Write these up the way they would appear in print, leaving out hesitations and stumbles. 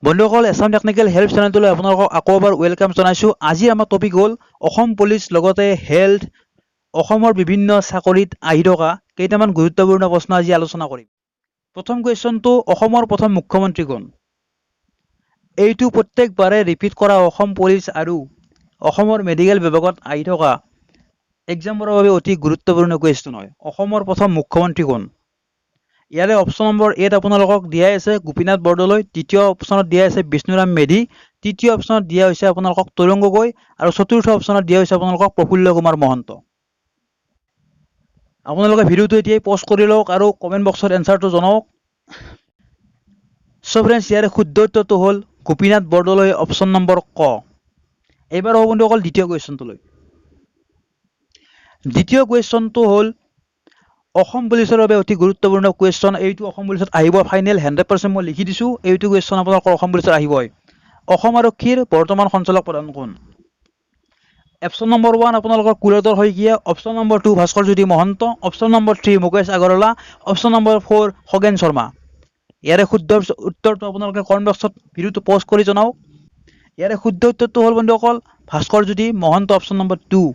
বন্ধুসকল Assam technical help চেনেলটোলৈ আপোনালোকক আকৌ এবাৰ ৱেলকাম জনাইছোঁ। আজি আমাৰ টপিক হ'ল অসম পুলিচ লগতে হেল্থ, অসমৰ বিভিন্ন চাকৰিত আহি থকা কেইটামান গুৰুত্বপূৰ্ণ প্ৰশ্ন আজি আলোচনা কৰিম। প্ৰথম কুৱেশ্যনটো, অসমৰ প্ৰথম মুখ্যমন্ত্ৰী কোন? এইটো প্ৰত্যেকবাৰে ৰিপিট কৰা অসম পুলিচ আৰু অসমৰ মেডিকেল বিভাগত আহি থকা এক্সামৰ বাবে অতি গুৰুত্বপূৰ্ণ কুৱেশ্যন হয়। অসমৰ প্ৰথম মুখ্যমন্ত্ৰী কোন? ইয়াৰে অপশ্যন নম্বৰ এত আপোনালোকক দিয়াই আছে গোপীনাথ বৰদলৈ, দ্বিতীয় অপশ্যনত দিয়া আছে বিষ্ণুৰাম মেধি, তৃতীয় অপশ্যনত দিয়া হৈছে আপোনালোকক তৰুণ গগৈ আৰু চতুৰ্থ অপশ্যনত দিয়া হৈছে আপোনালোকক প্ৰফুল্ল কুমাৰ মহন্ত। আপোনালোকে ভিডিঅ'টো এতিয়াই পজ কৰি লওক আৰু কমেণ্ট বক্সত এনচাৰটো জনাওক। চ' ফ্ৰেণ্ডছ, ইয়াৰে শুদ্ধ উত্তৰটো হ'ল গোপীনাথ বৰদলৈ, অপশ্যন নম্বৰ ক। এইবাৰ হ'ব বন্ধুসকল দ্বিতীয় কুৱেশ্যনটোলৈ। দ্বিতীয় কুৱেশ্যনটো হ'ল অসম পুলিচৰ বাবে অতি গুৰুত্বপূৰ্ণ কুৱেশ্যন। এইটো অসম পুলিচত আহিব ফাইনেল 100% মই লিখি দিছোঁ। এইটো কুৱেশ্যন আপোনালোকৰ অসম পুলিচত আহিবই। অসম আৰক্ষীৰ বৰ্তমান সঞ্চালক প্ৰধান কোন? অপশ্যন নম্বৰ 1 আপোনালোকৰ Kuladhar Saikia, option number 2 Bhaskarjyoti Mahanta, option number 3 Mukesh Agarwala, option number 4 Khagen Sharma. ইয়াৰে শুদ্ধ উত্তৰটো আপোনালোকে কমেণ্ট বক্সত ভিডিঅ'টো পষ্ট কৰি জনাওক। ইয়াৰে শুদ্ধ উত্তৰটো হ'ল বন্ধুসকল ভাস্কৰজ্যোতি মহন্ত, অপশ্যন নম্বৰ 2।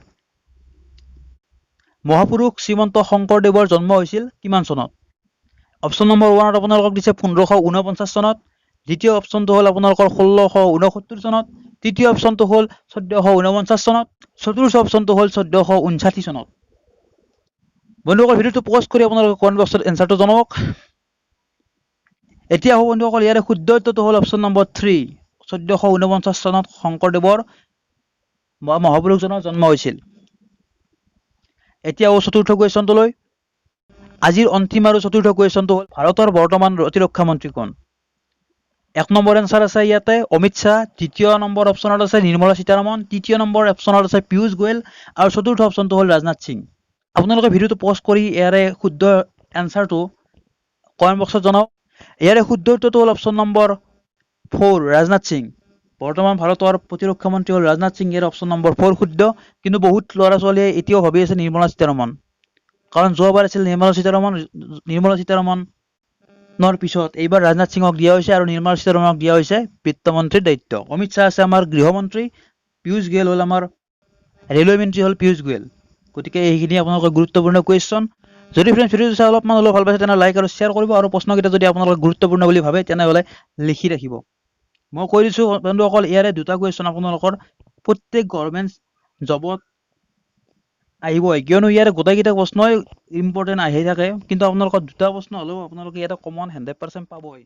মহাপুৰুষ শ্ৰীমন্ত শংকৰদেৱৰ জন্ম হৈছিল কিমান চনত? অপশ্যন নম্বৰ 1ত আপোনালোকক দিছে 1549 চনত, দ্বিতীয় অপশ্যনটো হ'ল আপোনালোকৰ 1669 চনত, তৃতীয় অপশ্যনটো হ'ল 1449 চনত, চতুৰ্থ অপশ্যনটো হ'ল 1459 চনত। বন্ধুসকল ভিডিঅ'টো পষ্ট কৰি আপোনালোকে কমেণ্ট বক্সত এনচাৰটো জনাওক। এতিয়া হ'ব বন্ধুসকল ইয়াৰে শুদ্ধ উত্তৰটো হ'ল অপশ্যন নম্বৰ 3, 1449 চনত শংকৰদেৱৰ মহাপুৰুষজনৰ জন্ম হৈছিল। এতিয়া চতুৰ্থ কুৱেশ্যনটোলৈ। আজিৰ অন্তিম আৰু চতুৰ্থ কুৱেশ্যনটো হ'ল ভাৰতৰ বৰ্তমান প্ৰতিৰক্ষা মন্ত্ৰী কোন? 1 নম্বৰ এনচাৰ আছে ইয়াতে অমিত শ্বাহ, দ্বিতীয় নম্বৰ অপশ্যনত আছে নিৰ্মলা সীতাৰমণ, তৃতীয় নম্বৰ অপশ্যনত আছে পীয়ুষ গোৱেল আৰু চতুৰ্থ অপশ্যনটো হ'ল ৰাজনাথ সিং। আপোনালোকে ভিডিঅ'টো পষ্ট কৰি ইয়াৰে শুদ্ধ এনচাৰটো কমেণ্ট বক্সত জনাওক। ইয়াৰে শুদ্ধ উত্তৰটো হ'ল অপশ্যন নম্বৰ 4 ৰাজনাথ সিং। বৰ্তমান ভাৰতৰ প্ৰতিৰক্ষা মন্ত্ৰী হ'ল ৰাজনাথ সিং। ইয়াৰ অপশ্যন নম্বৰ 4 শুদ্ধ। কিন্তু বহুত ল'ৰা ছোৱালীয়ে এতিয়াও ভাবি আছে নিৰ্মলা সীতাৰমণ, কাৰণ যোৱাবাৰ আছিল নিৰ্মলা সীতাৰমণৰ পিছত এইবাৰ ৰাজনাথ সিঙক দিয়া হৈছে আৰু নিৰ্মলা সীতাৰমণক দিয়া হৈছে বিত্তমন্ত্ৰীৰ দায়িত্ব। অমিত শ্বাহ আছে আমাৰ গৃহমন্ত্ৰী, পীয়ুষ গোৱেল হ'ল আমাৰ ৰেলৱে মন্ত্ৰী হ'ল পীয়ুষ গোৱেল। গতিকে এইখিনি আপোনালোকৰ গুৰুত্বপূৰ্ণ কুৱেশ্যন। যদি ফ্ৰেণ্ডছ ভিডিঅ'টো চাই অলপমান হ'লেও ভাল পাইছে তেনেহ'লে লাইক আৰু শ্বেয়াৰ কৰিব আৰু প্ৰশ্নকেইটা যদি আপোনালোকে গুৰুত্বপূৰ্ণ বুলি ভাবে তেনেহ'লে লিখি ৰাখিব। মই কৈ দিছোঁ বন্ধুসকল ইয়াৰে দুটা কুৱেশ্যন আপোনালোকৰ প্ৰত্যেক গভৰ্ণমেণ্ট জবত আহিবই, কিয়নো ইয়াৰে গোটেইকেইটা প্ৰশ্নই ইম্পৰ্টেণ্ট আহি থাকে, কিন্তু আপোনালোকৰ দুটা প্ৰশ্ন হ'লেও আপোনালোকে ইয়াতে কমন 100% পাবই।